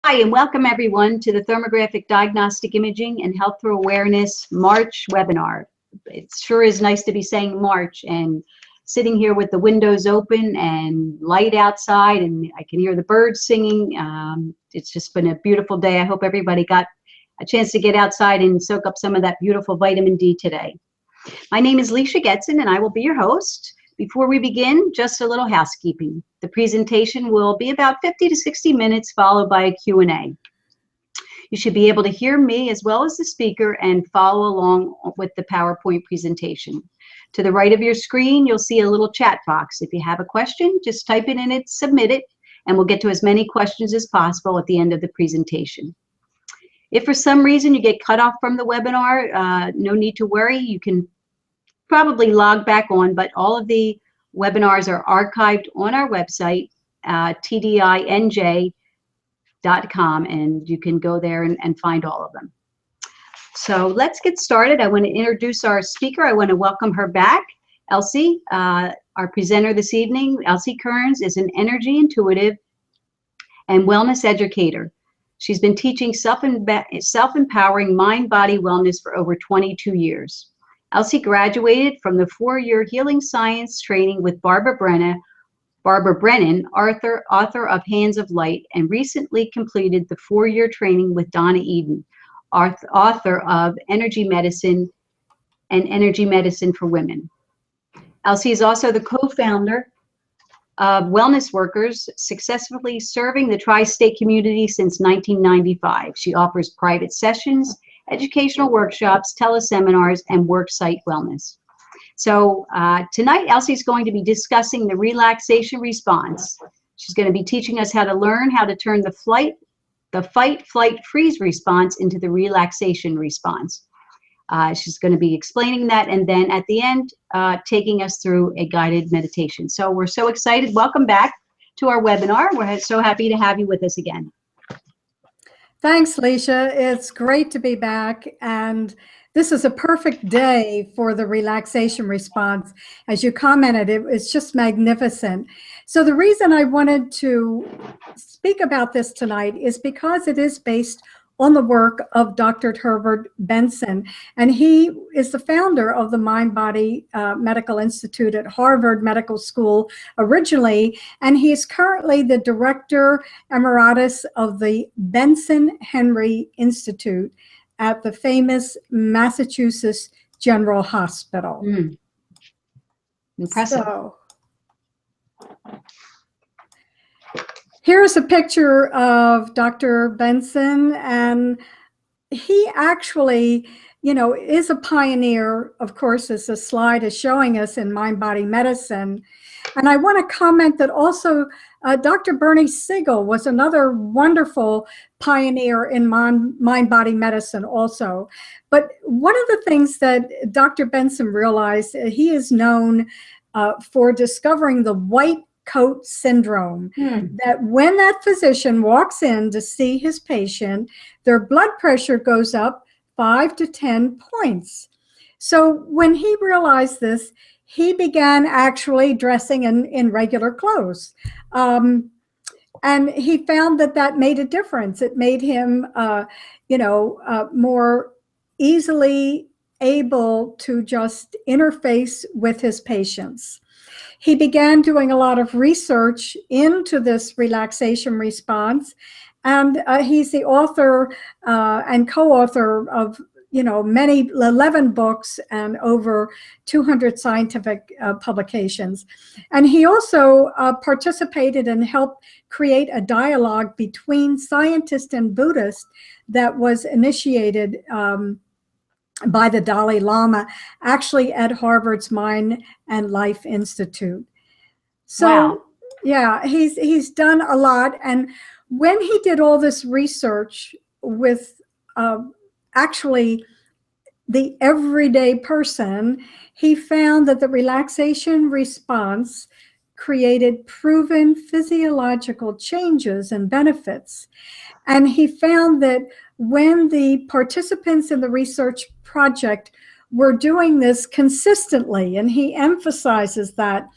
Hi, and welcome everyone to the Thermographic Diagnostic Imaging and Health Through Awareness March webinar. It sure is nice to be saying March and sitting here with the windows open and light outside, and I can hear the birds singing. It's just been a beautiful day. I hope everybody got a chance to get outside and soak up some of that beautiful vitamin D today. My name is Leisha Getson, and I will be your host. Before we begin, just a little housekeeping. The presentation will be about 50 to 60 minutes, followed by a Q&A. You should be able to hear me as well as the speaker and follow along with the PowerPoint presentation. To the right of your screen, you'll see a little chat box. If you have a question, just type it in it, submit it, and we'll get to as many questions as possible at the end of the presentation. If for some reason you get cut off from the webinar, no need to worry. You can probably log back on, but all of the webinars are archived on our website, tdinj.com, and you can go there and find all of them. So let's get started. I want to introduce our speaker. I want to welcome her back, Elsie, our presenter this evening. Elsie Kerns is an energy intuitive and wellness educator. She's been teaching self-empowering mind-body wellness for over 22 years. Elsie graduated from the 4-year healing science training with Barbara Brennan, author of Hands of Light, and recently completed the 4-year training with Donna Eden, author of Energy Medicine and Energy Medicine for Women. Elsie is also the co-founder of Wellness Workers, successfully serving the tri-state community since 1995. She offers private sessions, educational workshops, teleseminars, and worksite wellness. So tonight, Elsie's going to be discussing the relaxation response. She's going to be teaching us how to learn how to turn the fight, flight, freeze response into the relaxation response. She's going to be explaining that, and then at the end, taking us through a guided meditation. So we're so excited. Welcome back to our webinar. We're so happy to have you with us again. Thanks, Leisha. It's great to be back, and this is a perfect day for the relaxation response. As you commented, it's just magnificent. So the reason I wanted to speak about this tonight is because it is based on the work of Dr. Herbert Benson, and he is the founder of the Mind-Body Medical Institute at Harvard Medical School originally, and he is currently the director emeritus of the Benson Henry Institute at the famous Massachusetts General Hospital. Impressive. So, here's a picture of Dr. Benson, and he actually, is a pioneer, of course, as the slide is showing us, in mind-body medicine. And I want to comment that also Dr. Bernie Siegel was another wonderful pioneer in mind-body medicine also. But one of the things that Dr. Benson realized, he is known for discovering the white coat syndrome, that when that physician walks in to see his patient, their blood pressure goes up 5 to 10 points. So when he realized this, he began actually dressing in regular clothes. And he found that made a difference. It made him, more easily able to just interface with his patients. He began doing a lot of research into this relaxation response, and he's the author and co-author of many 11 books and over 200 scientific publications. And he also participated and helped create a dialogue between scientists and Buddhists that was initiated by the Dalai Lama, actually at Harvard's Mind and Life Institute. So, wow. Yeah, he's done a lot. And when he did all this research with actually the everyday person, he found that the relaxation response created proven physiological changes and benefits. And he found that when the participants in the research project were doing this consistently, and he emphasizes that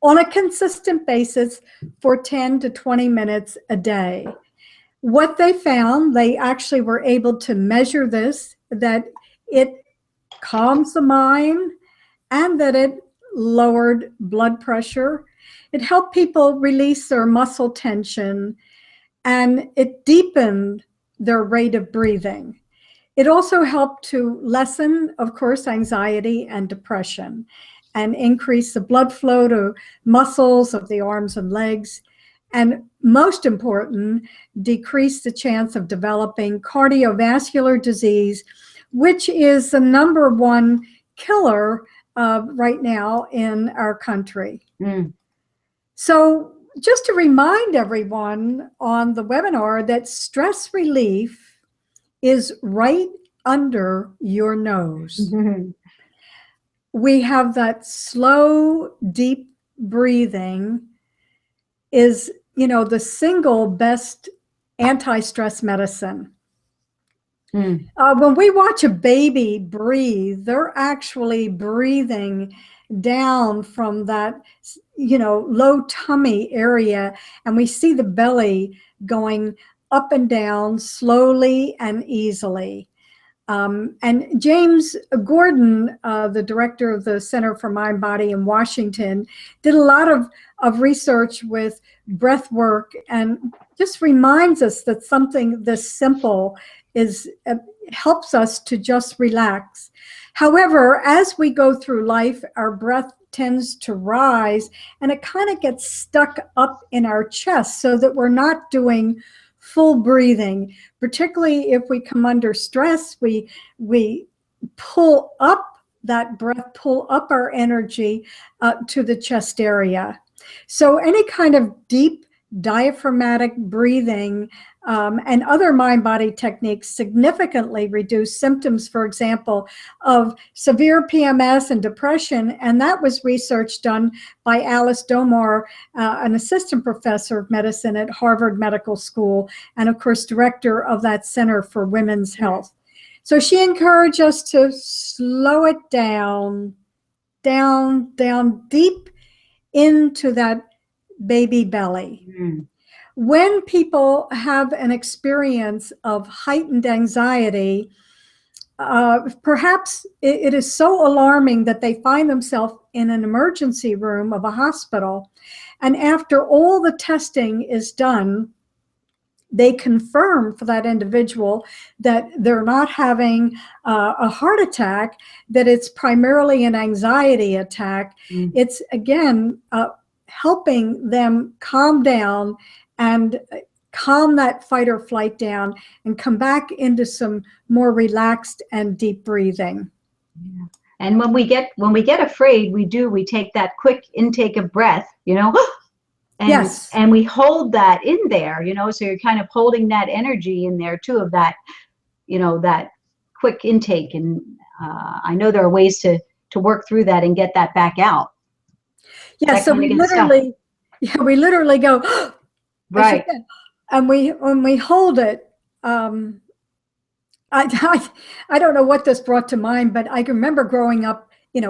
on a consistent basis for 10 to 20 minutes a day, What they found, they actually were able to measure this, that it calms the mind and that it lowered blood pressure. It helped people release their muscle tension, and it deepened their rate of breathing. It also helped to lessen, of course, anxiety and depression and increase the blood flow to muscles of the arms and legs. And most important, decrease the chance of developing cardiovascular disease, which is the #1 killer right now in our country. So just to remind everyone on the webinar that stress relief is right under your nose. We have that slow, deep breathing is, the single best anti-stress medicine. When we watch a baby breathe, they're actually breathing down from that, low tummy area, and we see the belly going up and down slowly and easily. And James Gordon, the director of the Center for Mind, Body in Washington, did a lot of research with breath work and just reminds us that something this simple helps us to just relax. However, as we go through life, our breath tends to rise and it kind of gets stuck up in our chest so that we're not doing full breathing. Particularly if we come under stress, we pull up that breath, pull up our energy to the chest area. So any kind of deep diaphragmatic breathing and other mind-body techniques significantly reduce symptoms, for example, of severe PMS and depression. And that was research done by Alice Domar, an assistant professor of medicine at Harvard Medical School, and of course, director of that Center for Women's Health. So she encouraged us to slow it down, down deep into that baby belly. When people have an experience of heightened anxiety, perhaps it is so alarming that they find themselves in an emergency room of a hospital. And after all the testing is done, they confirm for that individual that they're not having a heart attack, that it's primarily an anxiety attack. It's, again, helping them calm down and calm that fight or flight down and come back into some more relaxed and deep breathing. Yeah. And when we get afraid, we take that quick intake of breath, and, yes. And we hold that in there, so you're kind of holding that energy in there too, of that, that quick intake. And I know there are ways to work through that and get that back out. Yeah, so we literally go, right. And when we hold it, I don't know what this brought to mind, but I can remember growing up,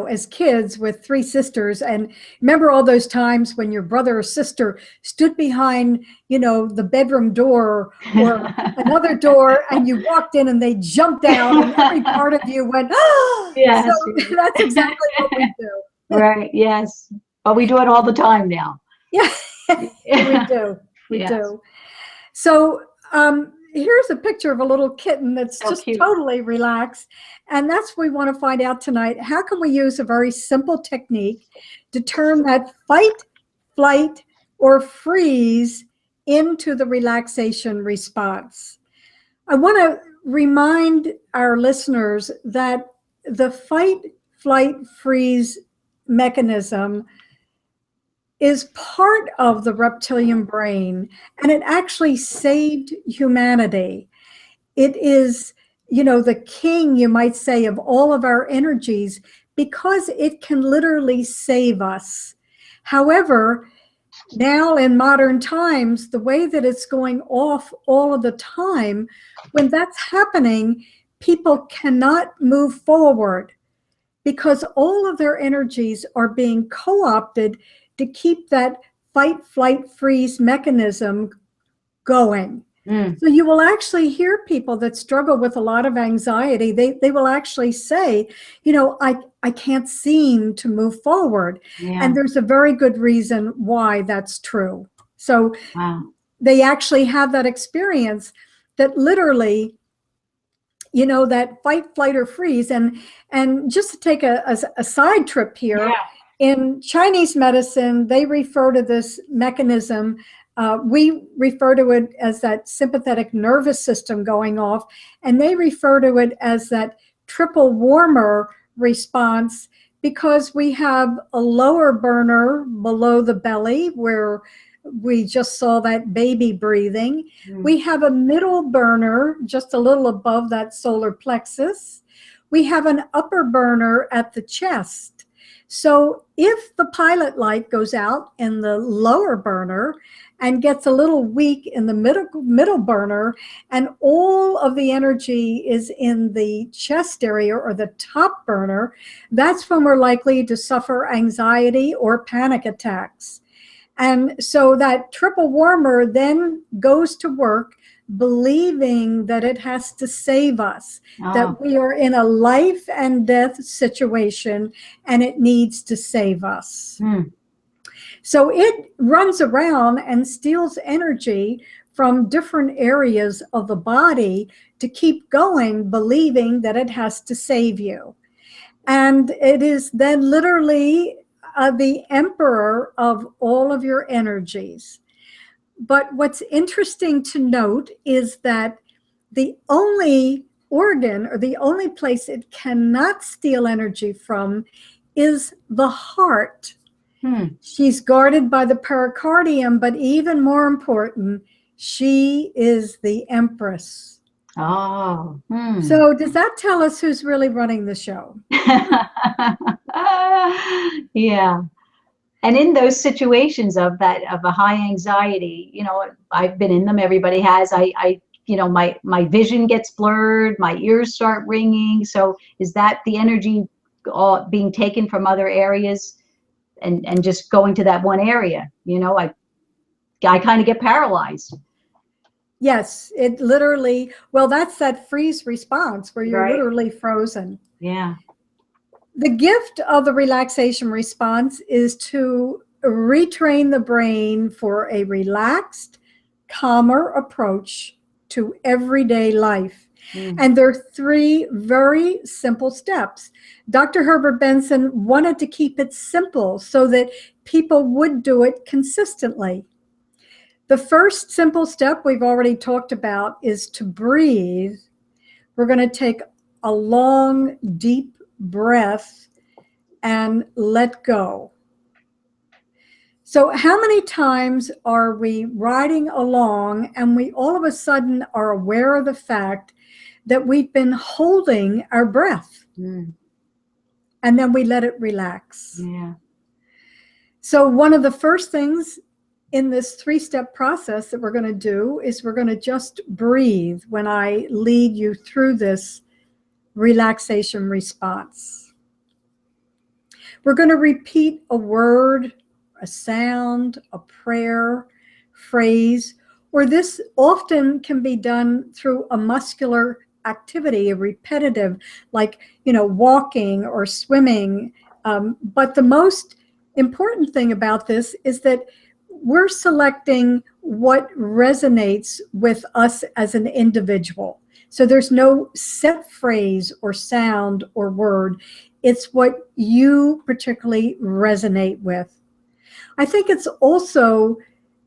as kids with 3 sisters, and remember all those times when your brother or sister stood behind, the bedroom door or another door, and you walked in and they jumped out and every part of you went, oh! Yes. So that's exactly what we do. Right, yes. But we do it all the time now. Yeah, we do. We do. So here's a picture of a little kitten that's just cute. Totally relaxed. And that's what we want to find out tonight. How can we use a very simple technique to turn that fight, flight, or freeze into the relaxation response? I want to remind our listeners that the fight, flight, freeze mechanism is part of the reptilian brain, and it actually saved humanity. It is, the king, you might say, of all of our energies, because it can literally save us. However, now in modern times, the way that it's going off all of the time, when that's happening, people cannot move forward because all of their energies are being co-opted to keep that fight, flight, freeze mechanism going. Mm. So you will actually hear people that struggle with a lot of anxiety. They will actually say, I can't seem to move forward. Yeah. And there's a very good reason why that's true. So Wow. they actually have that experience that literally, that fight, flight, or freeze. And just to take a side trip here, Yeah. in Chinese medicine, they refer to this mechanism. We refer to it as that sympathetic nervous system going off, and they refer to it as that triple warmer response, because we have a lower burner below the belly where we just saw that baby breathing. Mm. We have a middle burner just a little above that solar plexus. We have an upper burner at the chest. So if the pilot light goes out in the lower burner and gets a little weak in the middle burner, and all of the energy is in the chest area or the top burner, that's when we're likely to suffer anxiety or panic attacks. And so that triple warmer then goes to work believing that it has to save us, that we are in a life and death situation and it needs to save us. Mm. So it runs around and steals energy from different areas of the body to keep going, believing that it has to save you. And it is then literally the emperor of all of your energies. But what's interesting to note is that the only organ or the only place it cannot steal energy from is the heart. She's guarded by the pericardium, but even more important, she is the empress. Oh. So does that tell us who's really running the show? Yeah. And in those situations of a high anxiety, I've been in them, everybody has. My vision gets blurred, my ears start ringing. So is that the energy being taken from other areas and just going to that one area? I kind of get paralyzed. Yes, it literally, well, that's that freeze response where you're literally frozen. Yeah. The gift of the relaxation response is to retrain the brain for a relaxed, calmer approach to everyday life. And there are 3 very simple steps. Dr. Herbert Benson wanted to keep it simple so that people would do it consistently. The first simple step we've already talked about is to breathe. We're going to take a long, deep breath and let go. So how many times are we riding along and we all of a sudden are aware of the fact that we've been holding our breath and then we let it relax? Yeah. So one of the first things in this 3-step process that we're going to do is we're going to just breathe when I lead you through this relaxation response. We're going to repeat a word, a sound, a prayer, phrase, or this often can be done through a muscular activity, a repetitive, like, walking or swimming. But the most important thing about this is that we're selecting what resonates with us as an individual. So there's no set phrase or sound or word. It's what you particularly resonate with. I think it's also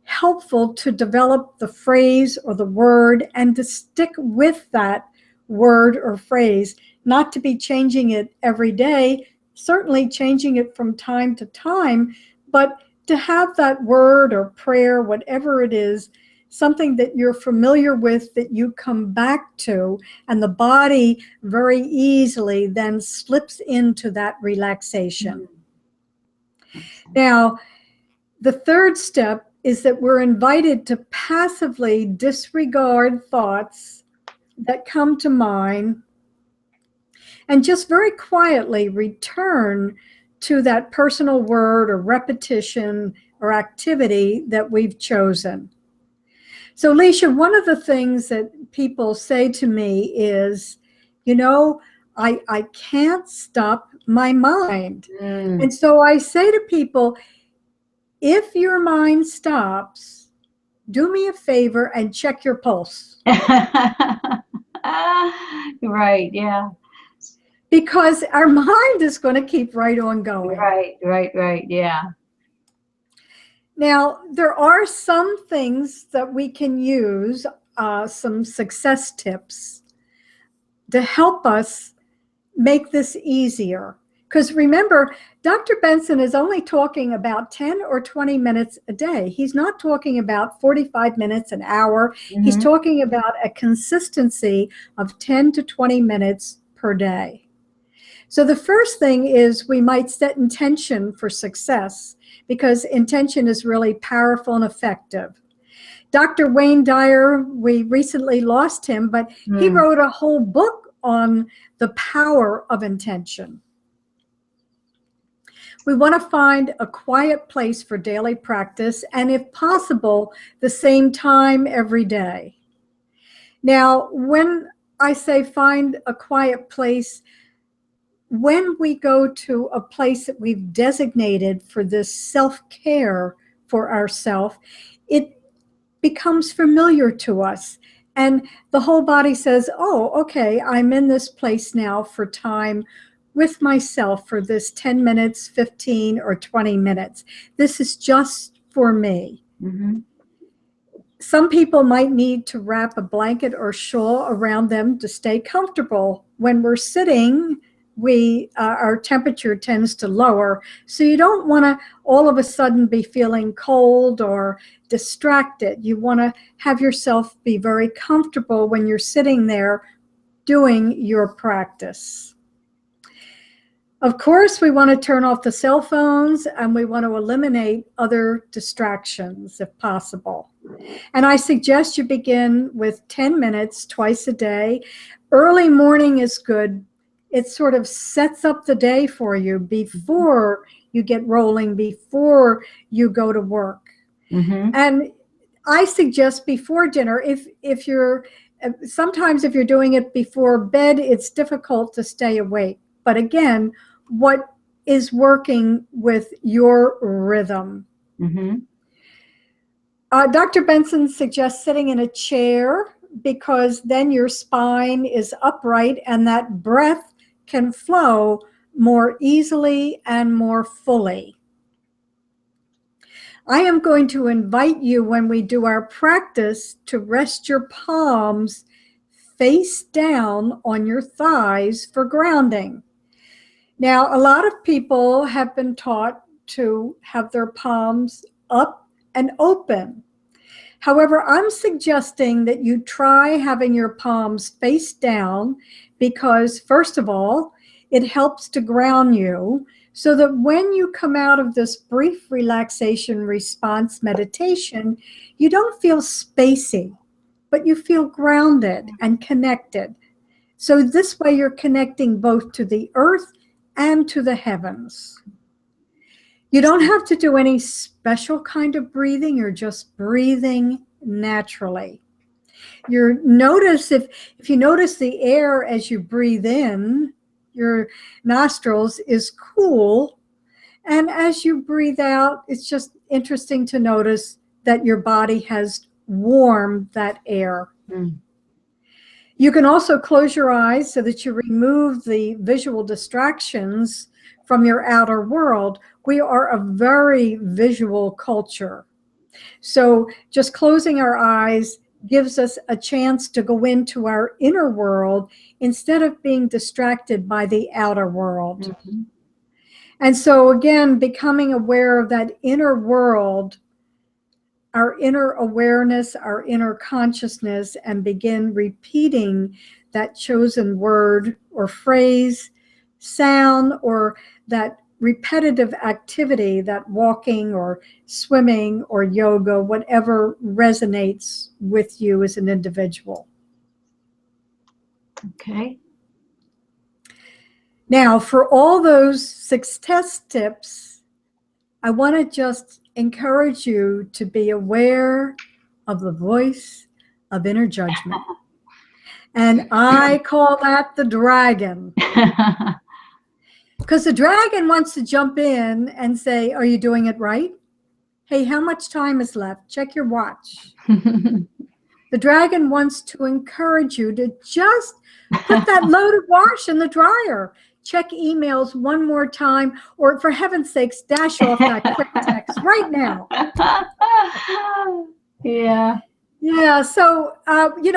helpful to develop the phrase or the word and to stick with that word or phrase, not to be changing it every day, certainly changing it from time to time, but to have that word or prayer, whatever it is, something that you're familiar with, that you come back to, and the body very easily then slips into that relaxation. Now, the third step is that we're invited to passively disregard thoughts that come to mind and just very quietly return to that personal word or repetition or activity that we've chosen. So, Leisha, one of the things that people say to me is, you know, I can't stop my mind. And so I say to people, if your mind stops, do me a favor and check your pulse. Right, yeah. Because our mind is going to keep right on going. Right, yeah. Now, there are some things that we can use, some success tips to help us make this easier. Because remember, Dr. Benson is only talking about 10 or 20 minutes a day. He's not talking about 45 minutes, an hour. He's talking about a consistency of 10 to 20 minutes per day. So the first thing is we might set intention for success, because intention is really powerful and effective. Dr. Wayne Dyer, we recently lost him, but he wrote a whole book on the power of intention. We want to find a quiet place for daily practice, and if possible, the same time every day. Now, when I say find a quiet place, when we go to a place that we've designated for this self-care for ourselves, it becomes familiar to us. And the whole body says, oh, okay, I'm in this place now for time with myself for this 10 minutes, 15 or 20 minutes. This is just for me. Some people might need to wrap a blanket or shawl around them to stay comfortable. When we're sitting, our temperature tends to lower. So you don't want to all of a sudden be feeling cold or distracted. You want to have yourself be very comfortable when you're sitting there doing your practice. Of course, we want to turn off the cell phones, and we want to eliminate other distractions if possible. And I suggest you begin with 10 minutes twice a day. Early morning is good. It sort of sets up the day for you before you get rolling, before you go to work. And I suggest before dinner, if you're, sometimes if you're doing it before bed, it's difficult to stay awake. But again, what is working with your rhythm? Dr. Benson suggests sitting in a chair, because then your spine is upright and that breath can flow more easily and more fully. I am going to invite you, when we do our practice, to rest your palms face down on your thighs for grounding. Now, a lot of people have been taught to have their palms up and open. However, I'm suggesting that you try having your palms face down, because first of all, it helps to ground you, so that when you come out of this brief relaxation response meditation, you don't feel spacey, but you feel grounded and connected. So this way you're connecting both to the earth and to the heavens. You don't have to do any special kind of breathing. You're just breathing naturally. If you notice the air as you breathe in, your nostrils is cool. And as you breathe out, it's just interesting to notice that your body has warmed that air. You can also close your eyes so that you remove the visual distractions from your outer world. We are a very visual culture. So just closing our eyes gives us a chance to go into our inner world instead of being distracted by the outer world. And so again, becoming aware of that inner world, our inner awareness, our inner consciousness, and begin repeating that chosen word or phrase, sound, or that repetitive activity, that walking or swimming or yoga, whatever resonates with you as an individual. Okay. Now, for all those success tips, I want to just encourage you to be aware of the voice of inner judgment. And I call that the dragon. Because the dragon wants to jump in and say, are you doing it right? Hey, how much time is left? Check your watch. The dragon wants to encourage you to just put that load of wash in the dryer. Check emails one more time, or for heaven's sakes, dash off that quick text right now. Yeah. Yeah, so,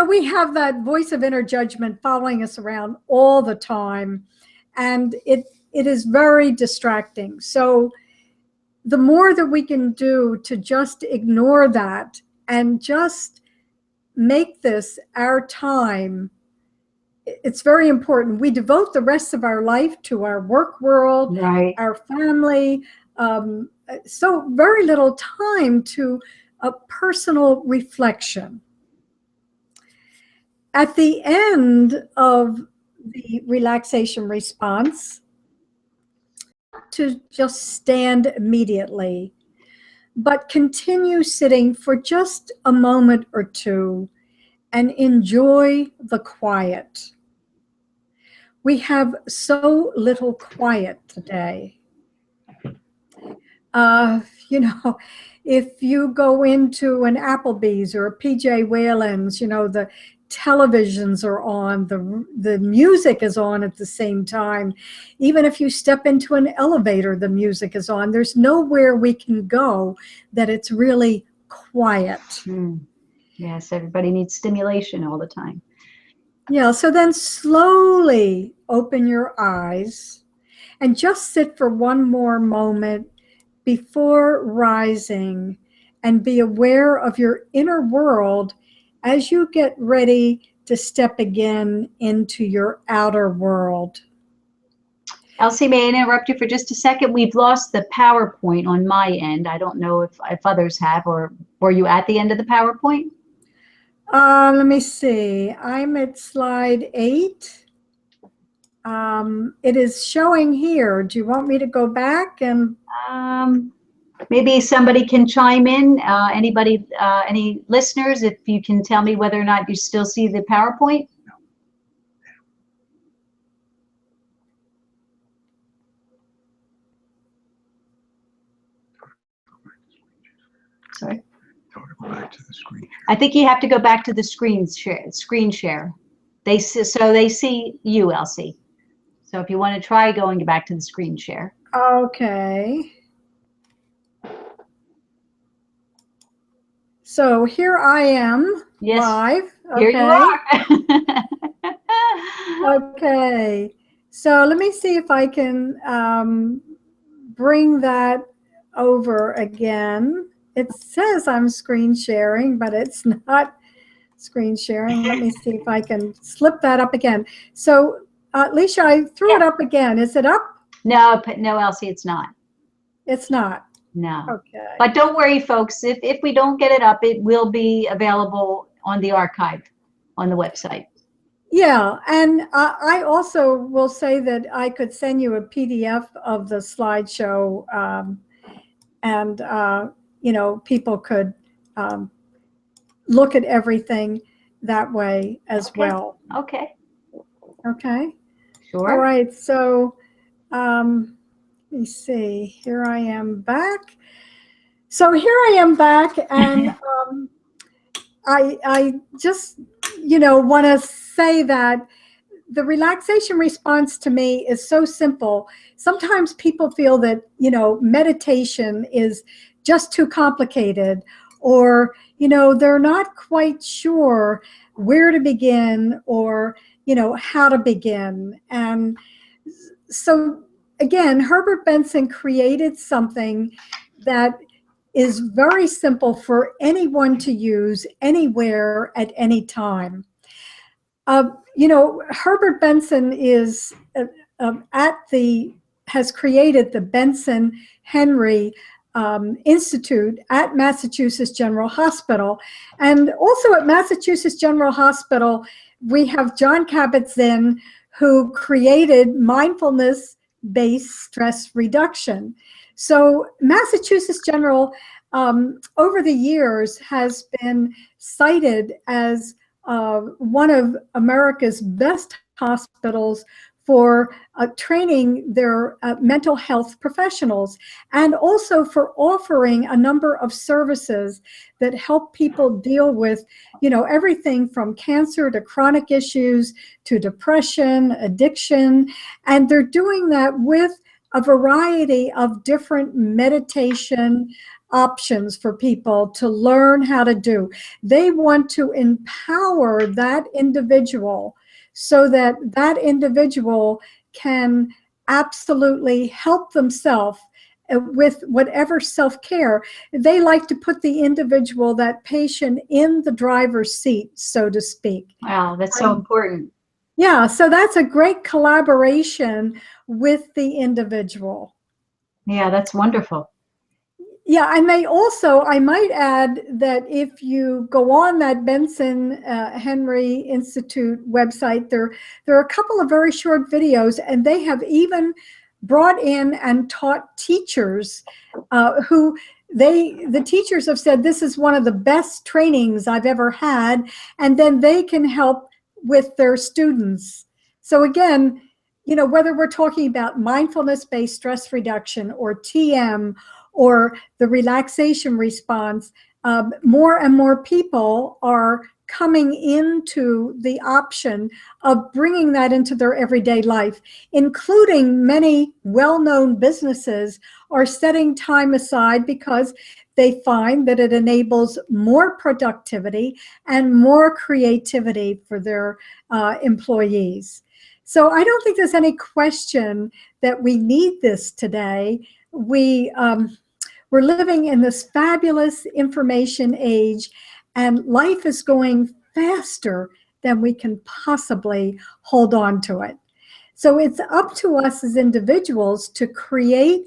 we have that voice of inner judgment following us around all the time, and it is very distracting. So the more that we can do to just ignore that and just make this our time, it's very important. We devote the rest of our life to our work world, Right. our family, so very little time to a personal reflection. At the end of the relaxation response, to just stand immediately, but continue sitting for just a moment or two and enjoy the quiet. We have so little quiet today. If you go into an Applebee's or a PJ Whalen's, the televisions are on, the music is on at the same time. Even if you step into an elevator, the music is on. There's nowhere we can go that it's really quiet. Yes, everybody needs stimulation all the time. Yeah, so then slowly open your eyes and just sit for one more moment before rising, and be aware of your inner world as you get ready to step again into your outer world. Elsie, may I interrupt you for just a second? We've lost the PowerPoint on my end. I don't know if others have, or were you at the end of the PowerPoint? Let me see. I'm at slide 8. It is showing here. Do you want me to go back and? Maybe somebody can chime in. Anybody, any listeners, if you can tell me whether or not you still see the PowerPoint? Sorry. Go back to the screen. I think you have to go back to the screen share. So they see you, Elsie. So if you want to try going back to the screen share. Okay. So here I am, yes, live. Here you are. Okay. So let me see if I can bring that over again. It says I'm screen sharing, but it's not screen sharing. Let me see if I can slip that up again. So, Alicia, I threw it up again. Is it up? No, Elsie, it's not. It's not. No. Okay. But don't worry, folks. If we don't get it up, it will be available on the archive on the website. Yeah, and I also will say that I could send you a PDF of the slideshow, and people could look at everything that way as well. Okay. Okay. Sure. All right. So let me see. Here I am back. So here I am back, and I just want to say that the relaxation response to me is so simple. Sometimes people feel that meditation is just too complicated, or they're not quite sure where to begin, or how to begin. And so again, Herbert Benson created something that is very simple for anyone to use anywhere at any time. Herbert Benson has created the Benson Henry Institute at Massachusetts General Hospital. And also at Massachusetts General Hospital, we have John Kabat-Zinn, who created mindfulness-based stress reduction. So Massachusetts General over the years has been cited as one of America's best hospitals for training their mental health professionals, and also for offering a number of services that help people deal with, everything from cancer to chronic issues to depression, addiction. And they're doing that with a variety of different meditation options for people to learn how to do. They want to empower that individual so that that individual can absolutely help themselves with whatever self-care. They like to put the individual, that patient, in the driver's seat, so to speak. Wow, that's so important. Yeah, so that's a great collaboration with the individual. Yeah, that's wonderful. Yeah, and they also, I might add that if you go on that Benson Henry Institute website, there are a couple of very short videos, and they have even brought in and taught teachers the teachers have said, this is one of the best trainings I've ever had, and then they can help with their students. So again, whether we're talking about mindfulness-based stress reduction or TM or the relaxation response, more and more people are coming into the option of bringing that into their everyday life, including many well-known businesses are setting time aside because they find that it enables more productivity and more creativity for their employees. So I don't think there's any question that we need this today. We're living in this fabulous information age, and life is going faster than we can possibly hold on to it. So it's up to us as individuals to create,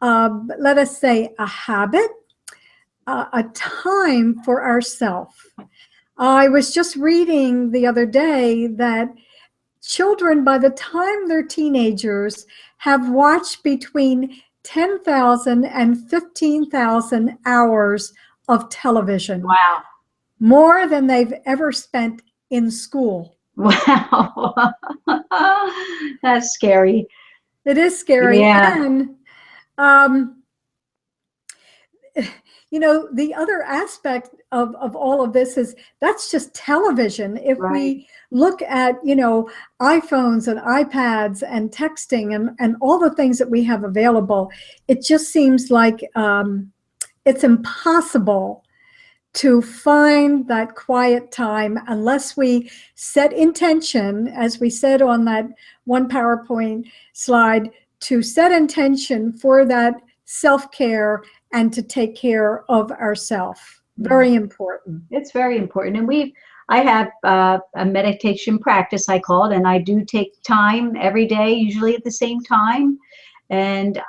let us say, a habit, a time for ourselves. I was just reading the other day that children, by the time they're teenagers, have watched between 10,000 and 15,000 hours of television. Wow. More than they've ever spent in school. Wow. That's scary. It is scary. Yeah. And, the other aspect of all of this is that's just television. If Right. we look at, iPhones and iPads and texting and all the things that we have available, it just seems like it's impossible to find that quiet time unless we set intention, as we said on that one PowerPoint slide, to set intention for that self-care and to take care of ourselves. Very important. It's very important. And I have a meditation practice, I call it, and I do take time every day, usually at the same time. And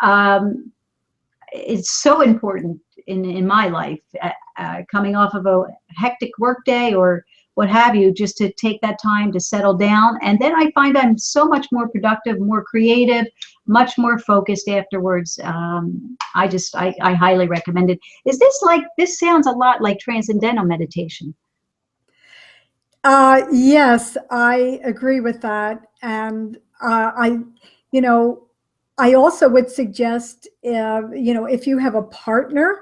it's so important in my life, coming off of a hectic work day or what have you, just to take that time to settle down. And then I find I'm so much more productive, more creative, much more focused afterwards. I highly recommend it. This sounds a lot like transcendental meditation. Yes, I agree with that. And I also would suggest, if you have a partner,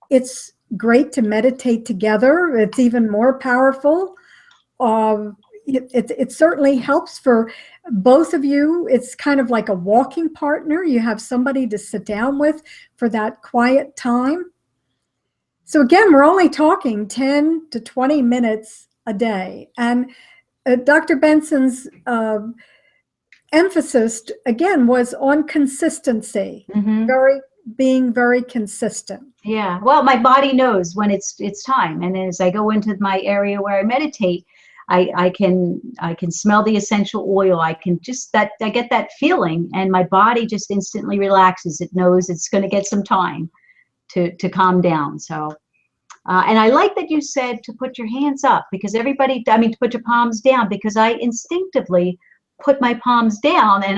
it's great to meditate together. It's even more powerful. It certainly helps for both of you. It's kind of like a walking partner. You have somebody to sit down with for that quiet time. So again, we're only talking 10 to 20 minutes a day. And Dr. Benson's emphasis, again, was on consistency, being very consistent. Yeah, well, my body knows when it's time. And as I go into my area where I meditate, I can smell the essential oil. I get that feeling, and my body just instantly relaxes. It knows it's going to get some time to calm down. So, and I like that you said to put your hands up, because to put your palms down, because I instinctively put my palms down, and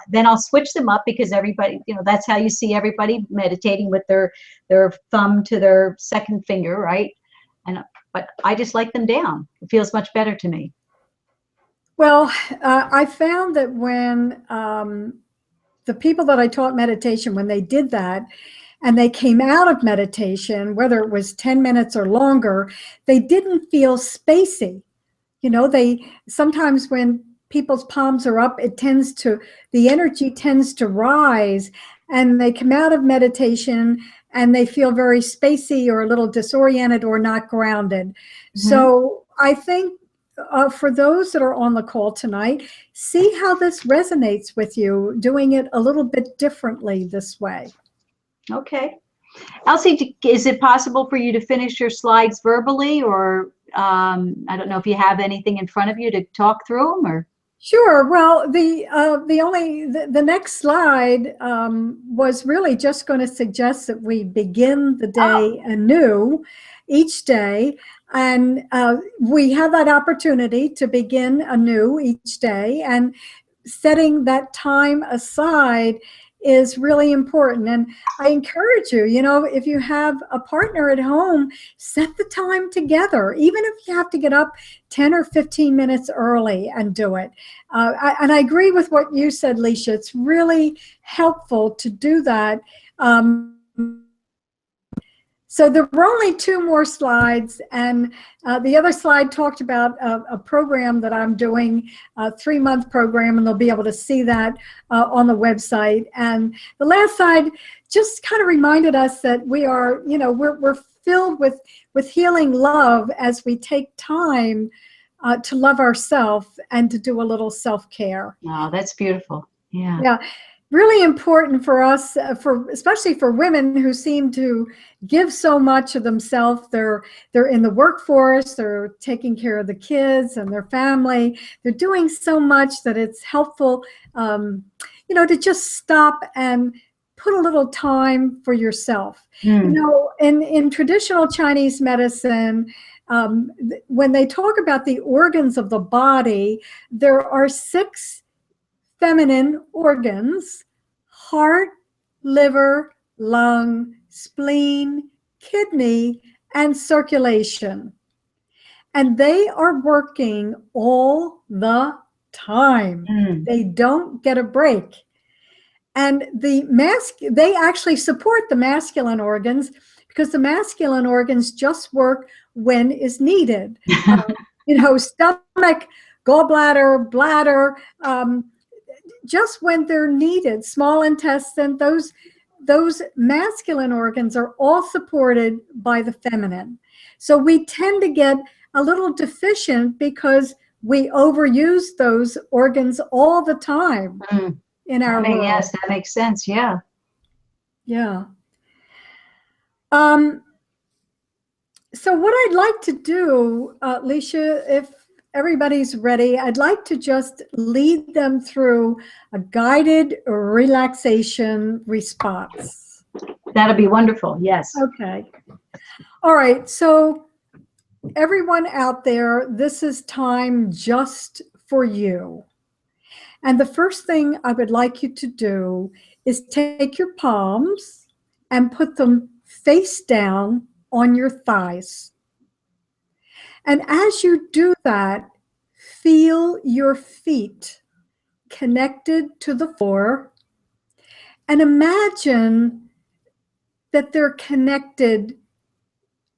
then I'll switch them up, because everybody, that's how you see everybody meditating, with their thumb to their second finger, right? But I just like them down. It feels much better to me. Well, I found that when the people that I taught meditation, when they did that and they came out of meditation, whether it was 10 minutes or longer, they didn't feel spacey. They sometimes, when people's palms are up, the energy tends to rise, and they come out of meditation and they feel very spacey or a little disoriented or not grounded. Mm-hmm. So I think for those that are on the call tonight, see how this resonates with you, doing it a little bit differently this way. Okay. Elsie, is it possible for you to finish your slides verbally, or I don't know if you have anything in front of you to talk through them, or? Sure. Well, the next slide was really just going to suggest that we begin the day anew each day. And we have that opportunity to begin anew each day, and setting that time aside is really important. And I encourage you, if you have a partner at home, set the time together, even if you have to get up 10 or 15 minutes early and do it. And I agree with what you said, Leisha. It's really helpful to do that. So there were only 2 more slides, and the other slide talked about a program that I'm doing, a 3-month program, and they'll be able to see that on the website. And the last slide just kind of reminded us that we are, we're filled with healing love as we take time to love ourselves and to do a little self-care. Oh, that's beautiful. Yeah. Yeah. Really important for us, especially for women who seem to give so much of themselves. They're in the workforce, they're taking care of the kids and their family. They're doing so much that it's helpful, to just stop and put a little time for yourself. In traditional Chinese medicine, when they talk about the organs of the body, there are 6 feminine organs: heart, liver, lung, spleen, kidney, and circulation. And they are working all the time. They don't get a break. And they actually support the masculine organs, because the masculine organs just work when is needed. Stomach, gallbladder, bladder, just when they're needed. Small intestine, those masculine organs are all supported by the feminine. So we tend to get a little deficient because we overuse those organs all the time in our world. Yes, that makes sense. Yeah. Yeah. So what I'd like to do, Leisha, if everybody's ready, I'd like to just lead them through a guided relaxation response. That'll be wonderful. Yes. Okay. All right. So everyone out there, this is time just for you. And the first thing I would like you to do is take your palms and put them face down on your thighs. And as you do that, feel your feet connected to the floor, and imagine that they're connected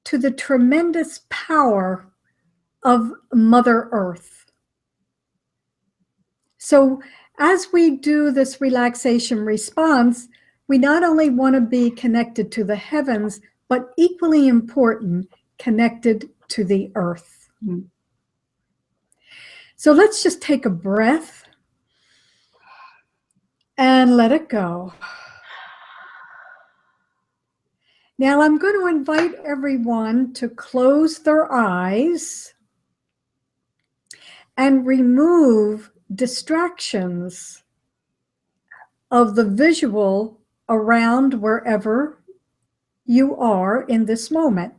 to the tremendous power of Mother Earth. So as we do this relaxation response, we not only want to be connected to the heavens, but equally important, connected to the earth. So let's just take a breath and let it go. Now I'm going to invite everyone to close their eyes and remove distractions of the visual around wherever you are in this moment.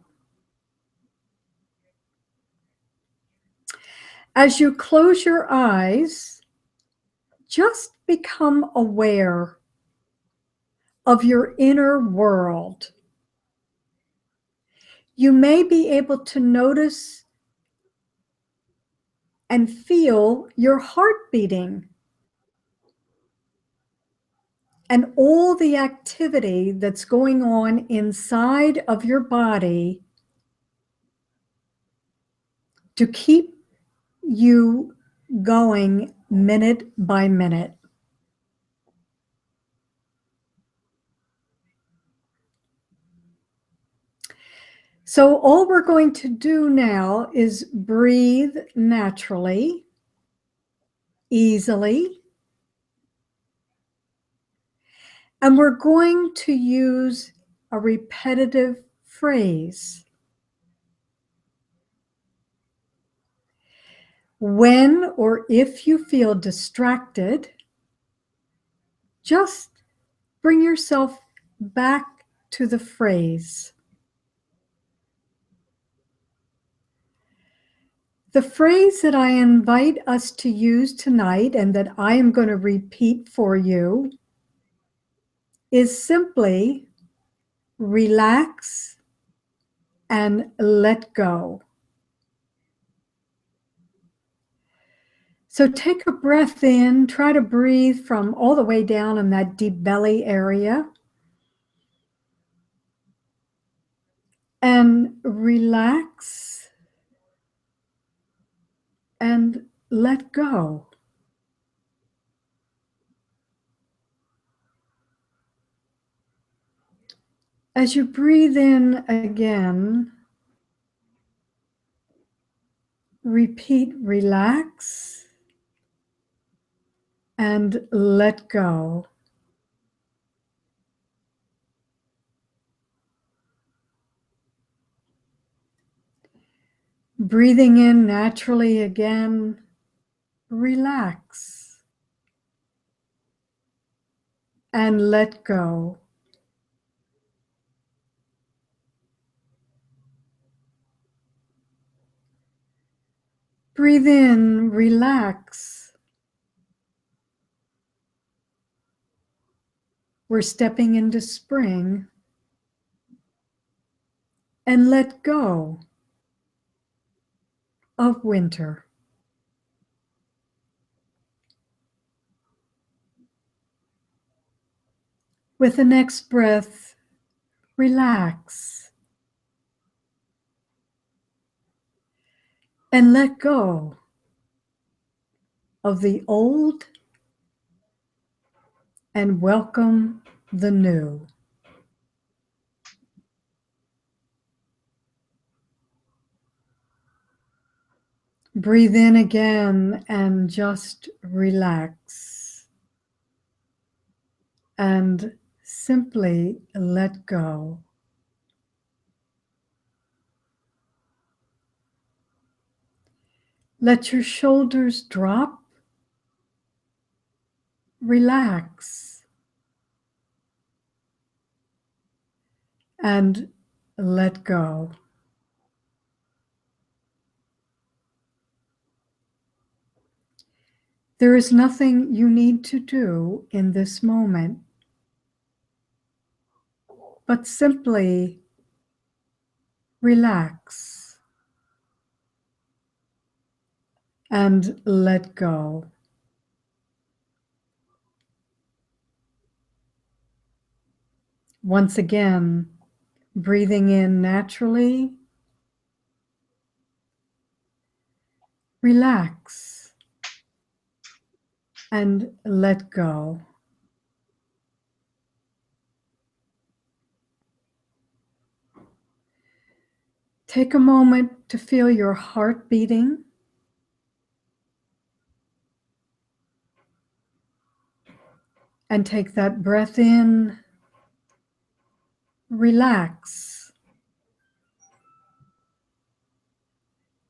As you close your eyes, just become aware of your inner world. You may be able to notice and feel your heart beating and all the activity that's going on inside of your body to keep you going minute by minute. So all we're going to do now is breathe naturally, easily, and we're going to use a repetitive phrase. When or if you feel distracted, just bring yourself back to the phrase. The phrase that I invite us to use tonight and that I am going to repeat for you is simply relax and let go. So take a breath in, try to breathe from all the way down in that deep belly area. And relax and let go. As you breathe in again, repeat relax and let go. Breathing in naturally again, relax and let go. Breathe in, relax. We're stepping into spring. And let go of winter. With the next breath, relax and let go of the old and welcome the new. Breathe in again and just relax and simply let go. Let your shoulders drop. Relax and let go. There is nothing you need to do in this moment, but simply relax and let go. Once again, breathing in naturally, relax and let go. Take a moment to feel your heart beating. And take that breath in, relax,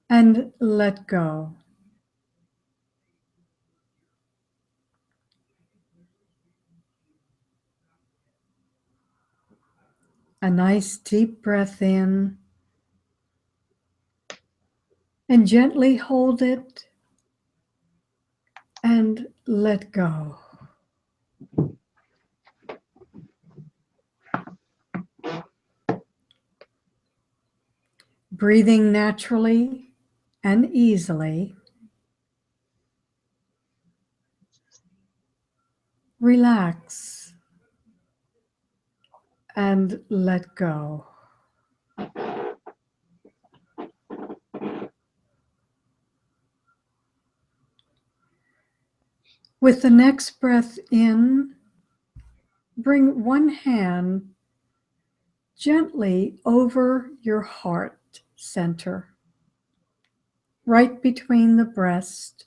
and let go. A nice deep breath in, and gently hold it, and let go. Breathing naturally and easily, relax and let go. With the next breath in, bring one hand gently over your heart center, right between the breast,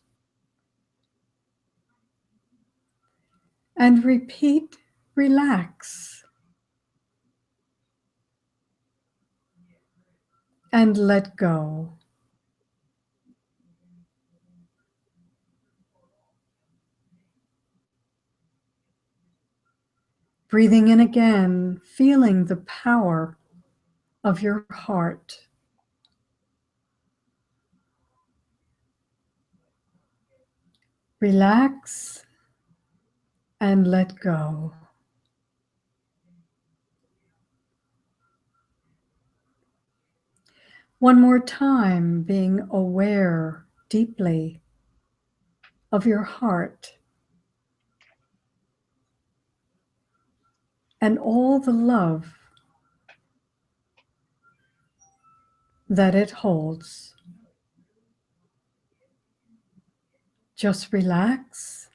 and repeat, relax and let go. Breathing in again, feeling the power of your heart. Relax and let go. One more time, being aware deeply of your heart and all the love that it holds. Just relax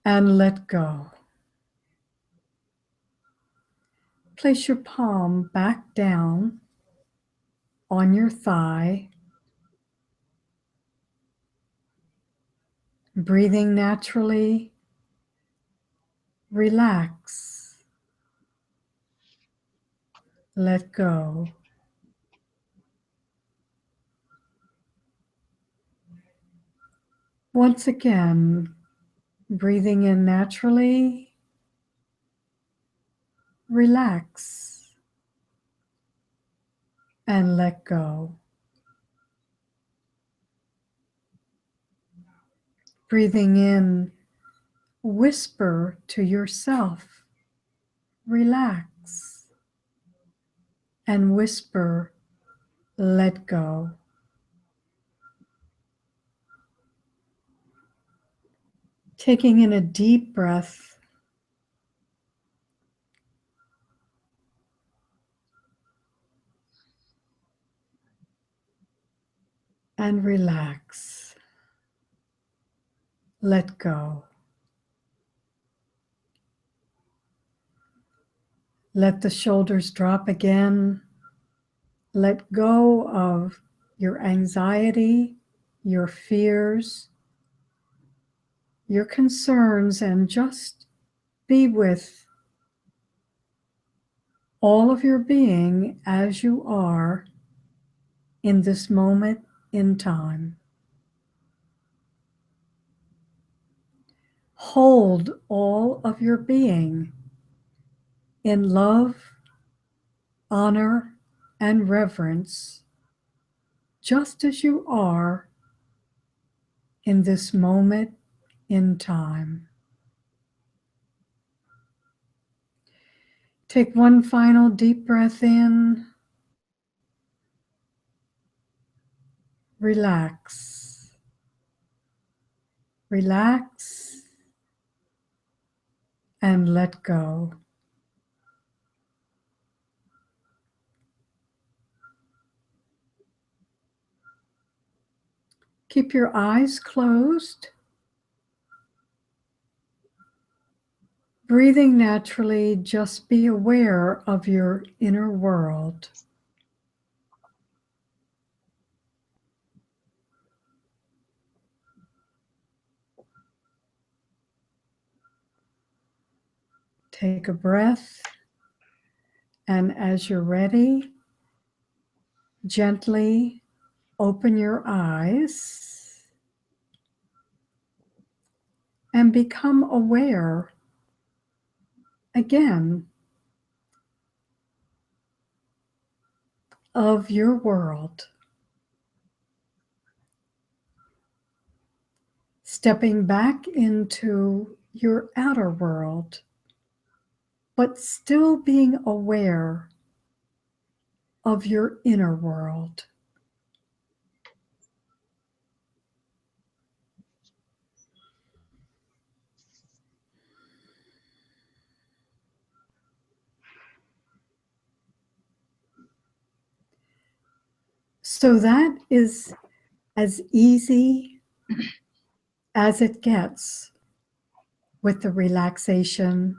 and let go. Place your palm back down on your thigh, breathing naturally. Relax, let go. Once again, breathing in naturally, relax, and let go. Breathing in, whisper to yourself, relax, and whisper, let go. Taking in a deep breath, and relax. Let go. Let the shoulders drop again. Let go of your anxiety, your fears, your concerns, and just be with all of your being as you are in this moment in time. Hold all of your being in love, honor, and reverence, just as you are in this moment in time. Take one final deep breath in. Relax. Relax and let go. Keep your eyes closed. Breathing naturally, just be aware of your inner world. Take a breath, and as you're ready, gently open your eyes and become aware again of your world. stepping back into your outer world, but still being aware of your inner world. So that is as easy as it gets with the relaxation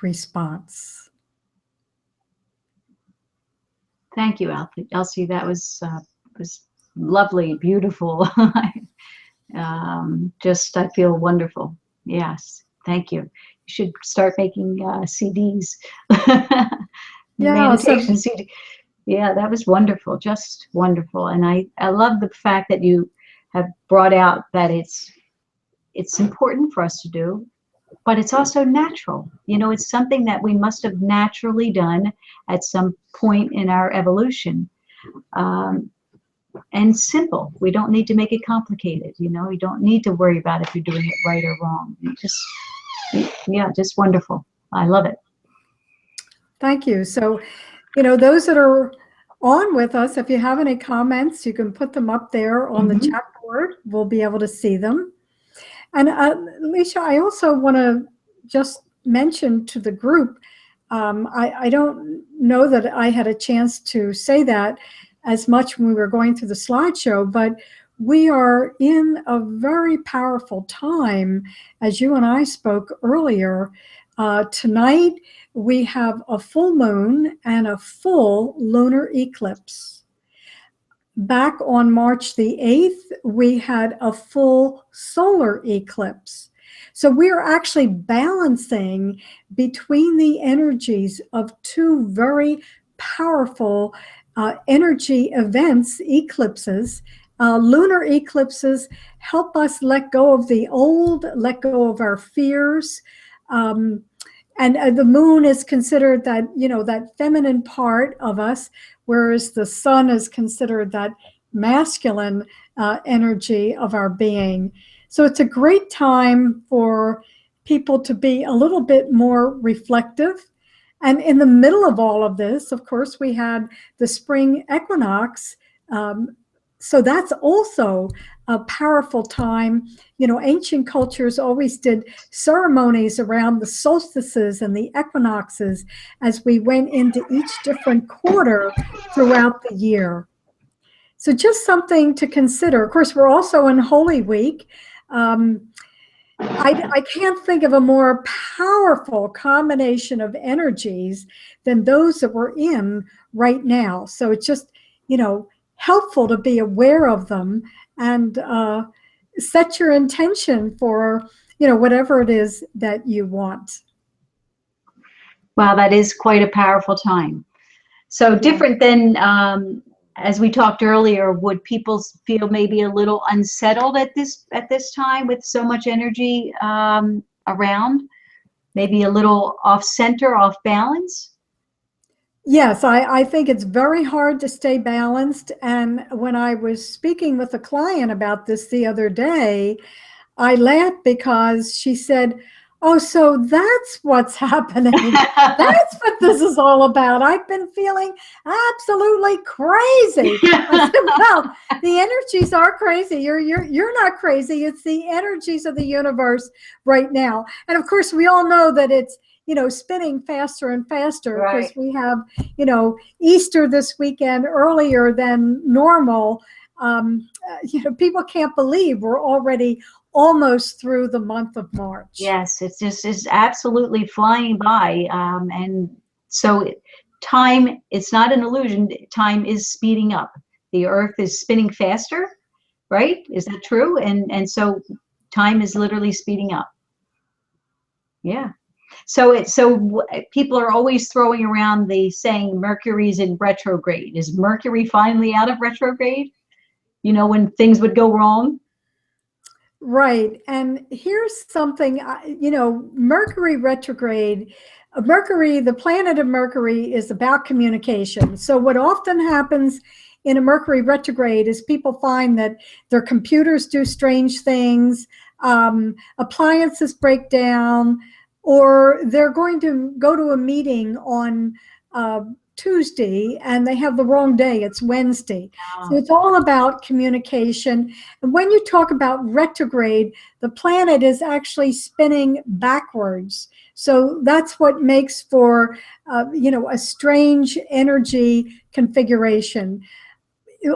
response. Thank you, Elsie. That was lovely, beautiful. Just, I feel wonderful. Yes, thank you. You should start making CDs. Yeah, Meditation CD. Yeah, that was wonderful, just wonderful. And I love the fact that you have brought out that it's important for us to do, but it's also natural. You know, it's something that we must have naturally done at some point in our evolution. And simple. We don't need to make it complicated. You know, you don't need to worry about if you're doing it right or wrong. Yeah, just wonderful. I love it. Thank you. So, you know, those that are on with us, if you have any comments, you can put them up there on the chat board. We'll be able to see them. And Alicia, I also want to just mention to the group, I don't know that I had a chance to say that as much when we were going through the slideshow, but we are in a very powerful time, as you and I spoke earlier. Tonight, we have a full moon and a full lunar eclipse. Back on March the 8th, we had a full solar eclipse. So we're actually balancing between the energies of two very powerful energy events, eclipses. Lunar eclipses help us let go of the old, let go of our fears. And the moon is considered that, you know, that feminine part of us, whereas the sun is considered that masculine energy of our being. So it's a great time for people to be a little bit more reflective. And in the middle of all of this, of course, we had the spring equinox. So that's also a powerful time. You know, ancient cultures always did ceremonies around the solstices and the equinoxes as we went into each different quarter throughout the year. So just something to consider. Of course, we're also in Holy Week. I can't think of a more powerful combination of energies than those that we're in right now. So it's just, you know, helpful to be aware of them and set your intention for, you know, whatever it is that you want. Wow, that is quite a powerful time. So different than, as we talked earlier, would people feel maybe a little unsettled at this time with so much energy around? Maybe a little off center, off balance? Yes, I think it's very hard to stay balanced. And when I was speaking with a client about this the other day, I laughed because she said, "Oh, so that's what's happening. That's what this is all about. I've been feeling absolutely crazy." I said, "Well, the energies are crazy. You're not crazy. It's the energies of the universe right now." And of course, we all know that it's, you know, spinning faster and faster because we have, you know, Easter this weekend earlier than normal. You know, people can't believe we're already almost through the month of March. Yes, it's just is absolutely flying by. And so time, it's not an illusion. Time is speeding up. The earth is spinning faster, right? Is that true? And so time is literally speeding up. Yeah. So people are always throwing around the saying Mercury's in retrograde. Is Mercury finally out of retrograde? You know, when things would go wrong? Right. And here's something, you know, Mercury retrograde, Mercury, the planet of Mercury is about communication. So what often happens in a Mercury retrograde is people find that their computers do strange things. appliances break down, or they're going to go to a meeting on Tuesday and they have the wrong day, it's Wednesday. So it's all about communication. And when you talk about retrograde, the planet is actually spinning backwards. So that's what makes for, a strange energy configuration.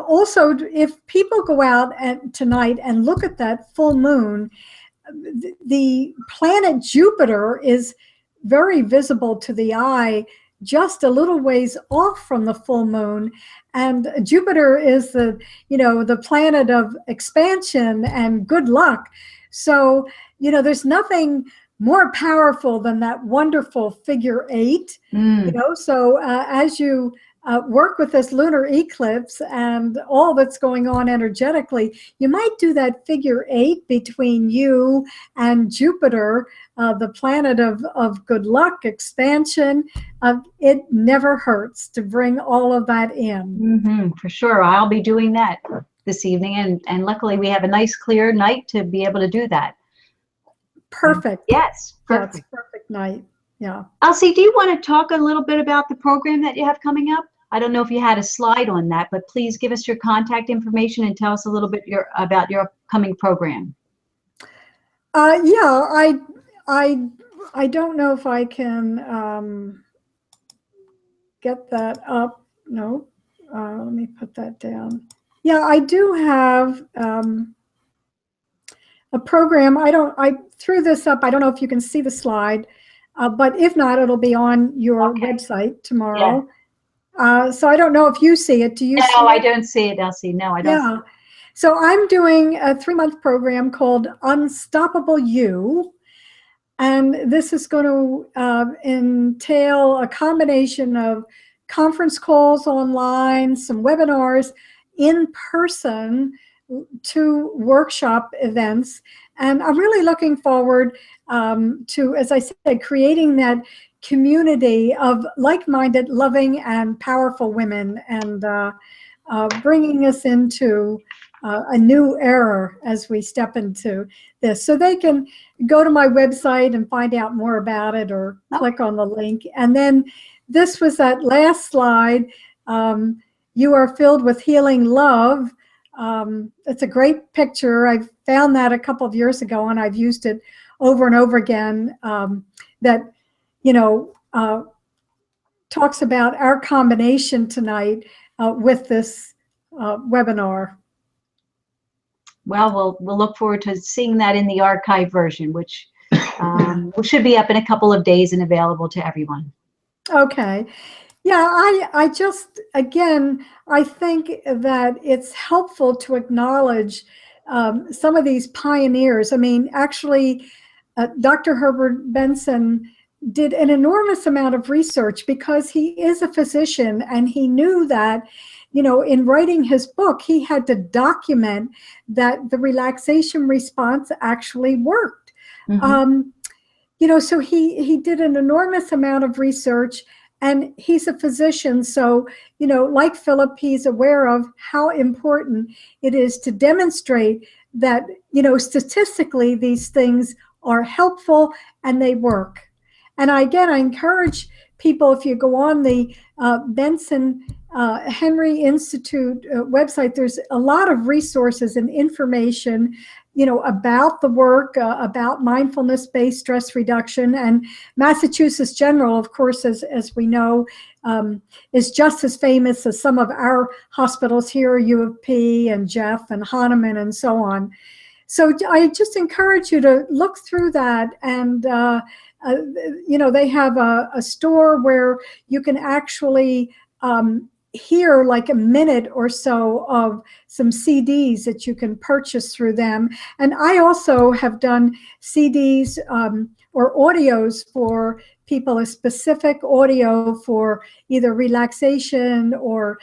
Also, if people go out tonight and look at that full moon, the planet Jupiter is very visible to the eye, just a little ways off from the full moon. And Jupiter is the planet of expansion and good luck. So, there's nothing more powerful than that wonderful figure 8. So as you work with this lunar eclipse and all that's going on energetically, you might do that figure 8 between you and Jupiter, the planet of good luck, expansion. It never hurts to bring all of that in. For sure. I'll be doing that this evening. And luckily we have a nice clear night to be able to do that. Perfect. Yes. Perfect. That's perfect night. Yeah. Elsie, do you want to talk a little bit about the program that you have coming up? I don't know if you had a slide on that, but please give us your contact information and tell us a little bit about your upcoming program. Yeah, I don't know if I can get that up. No, let me put that down. Yeah, I do have a program. I threw this up. I don't know if you can see the slide, but if not, it'll be on your website tomorrow. Yeah. So I don't know if you see it. Do you see it? No, I don't see it, Elsie. No, I don't. Yeah. So I'm doing a 3-month program called Unstoppable You. And this is going to entail a combination of conference calls online, some webinars, in person, 2 workshop events. And I'm really looking forward to, as I said, creating that community of like-minded, loving, and powerful women, and bringing us into a new era as we step into this. So they can go to my website and find out more about it, or click on the link. And then this was that last slide. You are filled with healing love. It's a great picture. I found that a couple of years ago, and I've used it over and over again. That talks about our combination tonight with this webinar. Well, we'll look forward to seeing that in the archive version, which should be up in a couple of days and available to everyone. Okay. Yeah, I just, again, I think that it's helpful to acknowledge some of these pioneers. I mean, actually, Dr. Herbert Benson did an enormous amount of research because he is a physician, and he knew that, in writing his book, he had to document that the relaxation response actually worked. So he did an enormous amount of research, and he's a physician. So, like Philip, he's aware of how important it is to demonstrate that, statistically, these things are helpful and they work. And I encourage people, if you go on the Benson Henry Institute website, there's a lot of resources and information, about the work, about mindfulness-based stress reduction. And Massachusetts General, of course, as we know, is just as famous as some of our hospitals here, U of P and Jeff and Hahnemann and so on. So I just encourage you to look through that. And they have a store where you can actually hear like a minute or so of some CDs that you can purchase through them. And I also have done CDs or audios for people, a specific audio for either relaxation or,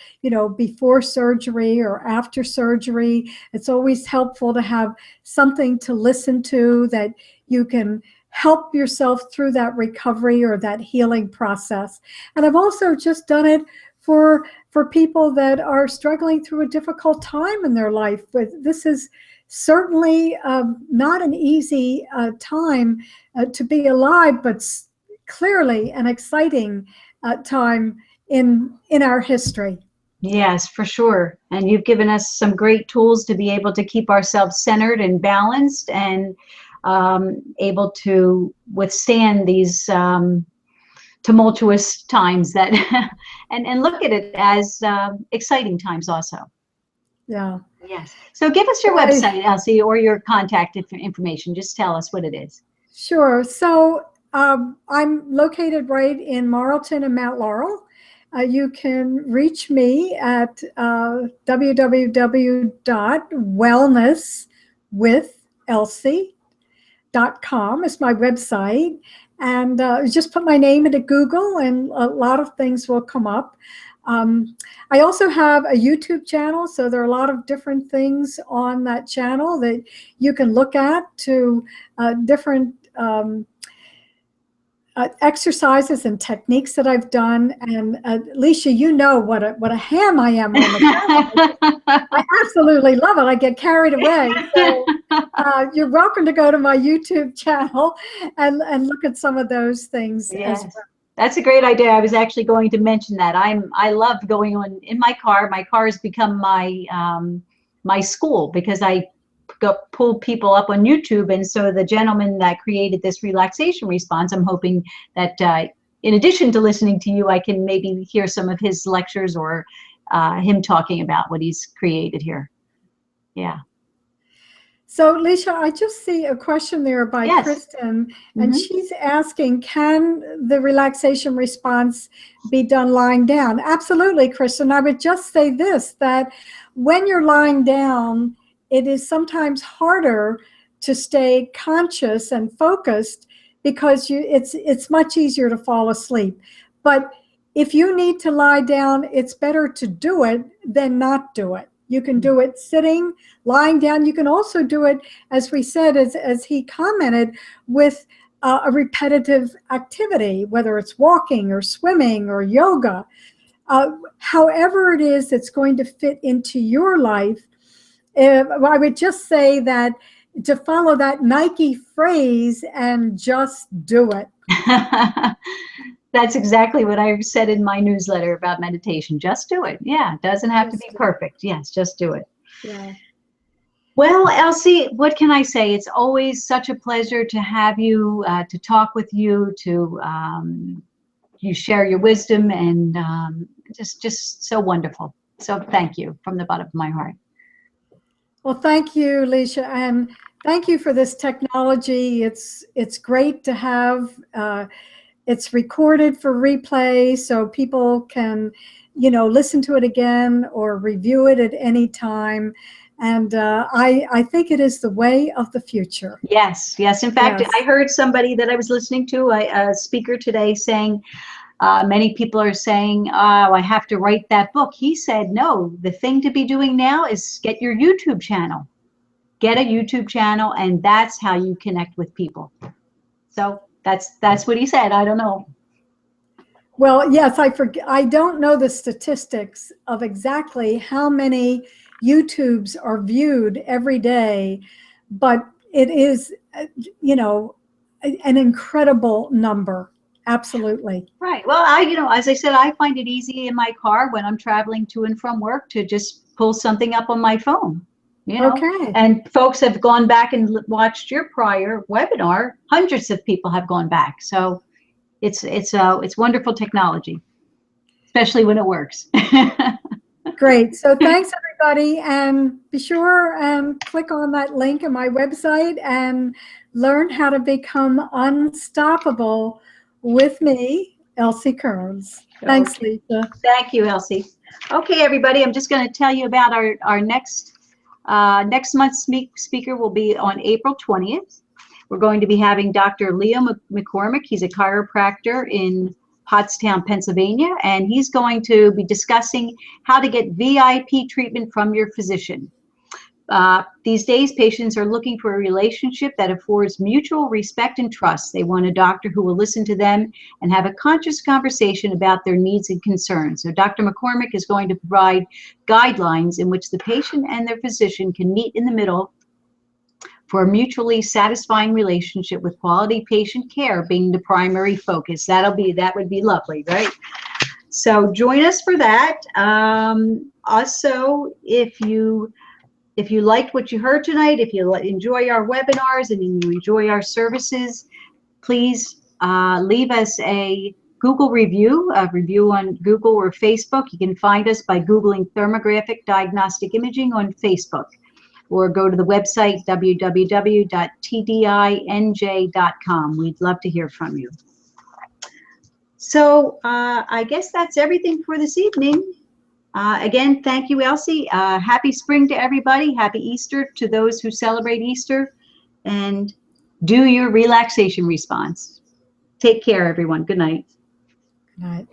before surgery or after surgery. It's always helpful to have something to listen to that you can help yourself through that recovery or that healing process. And I've also just done it for people that are struggling through a difficult time in their life. But this is certainly not an easy time to be alive, but clearly an exciting time in our history. Yes, for sure. And you've given us some great tools to be able to keep ourselves centered and balanced and able to withstand these tumultuous times that and look at it as exciting times also. Yeah. Yes. So give us your website, Elsie, or your contact information. Just tell us what it is. Sure. So I'm located right in Marlton and Mount Laurel. You can reach me at www.wellnesswithelsie.com is my website. And just put my name into Google and a lot of things will come up. I also have a YouTube channel, so there are a lot of different things on that channel that you can look at to different exercises and techniques that I've done. And Alicia, you know what a ham I am on the channel. I absolutely love it. I get carried away. So you're welcome to go to my YouTube channel and look at some of those things as well. That's a great idea. I was actually going to mention that. I love going on in my car. My car has become my my school because I pull people up on YouTube. And so the gentleman that created this relaxation response, I'm hoping that in addition to listening to you, I can maybe hear some of his lectures or him talking about what he's created here. Yeah. So, Alicia, I just see a question there by Kristen, and she's asking, can the relaxation response be done lying down? Absolutely, Kristen. I would just say this, that when you're lying down, it is sometimes harder to stay conscious and focused because it's much easier to fall asleep. But if you need to lie down, it's better to do it than not do it. You can do it sitting, lying down. You can also do it, as we said, as he commented, with a repetitive activity, whether it's walking or swimming or yoga. However it is that's going to fit into your life, I would just say that to follow that Nike phrase and just do it. That's exactly what I said in my newsletter about meditation. Just do it. Yeah, it doesn't have to be perfect. Yes, just do it. Yeah. Well, Elsie, what can I say? It's always such a pleasure to have you, to talk with you, to you share your wisdom, and just so wonderful. So thank you from the bottom of my heart. Well, thank you, Alicia, and thank you for this technology. It's great to have. It's recorded for replay, so people can, listen to it again or review it at any time. And I think it is the way of the future. Yes, yes. In fact, I heard somebody that I was listening to, a speaker today, saying, many people are saying, oh, I have to write that book. He said, no, the thing to be doing now is get your YouTube channel. Get a YouTube channel, and that's how you connect with people. So that's what he said. I don't know. Well, yes, I don't know the statistics of exactly how many YouTubes are viewed every day, but it is, an incredible number. Absolutely. Right. Well, as I said, I find it easy in my car when I'm traveling to and from work to just pull something up on my phone. Okay. And folks have gone back and watched your prior webinar. Hundreds of people have gone back. So it's wonderful technology, especially when it works. Great. So thanks, everybody. And be sure and click on that link in my website and learn how to become unstoppable with me, Elsie Kerns. Thanks, Lisa. Thank you, Elsie. Okay, everybody, I'm just going to tell you about our next month's speaker will be on April 20th. We're going to be having Dr. Leo McCormick. He's a chiropractor in Pottstown, Pennsylvania, and he's going to be discussing how to get VIP treatment from your physician. These days, patients are looking for a relationship that affords mutual respect and trust. They want a doctor who will listen to them and have a conscious conversation about their needs and concerns. So Dr. McCormick is going to provide guidelines in which the patient and their physician can meet in the middle for a mutually satisfying relationship with quality patient care being the primary focus. That would be lovely, right? So join us for that. Also, if you liked what you heard tonight, if you enjoy our webinars and you enjoy our services, please leave us a Google review, a review on Google or Facebook. You can find us by Googling thermographic diagnostic imaging on Facebook, or go to the website www.tdinj.com. We'd love to hear from you. So I guess that's everything for this evening. Again, thank you, Elsie. Happy spring to everybody. Happy Easter to those who celebrate Easter. And do your relaxation response. Take care, everyone. Good night. Good night.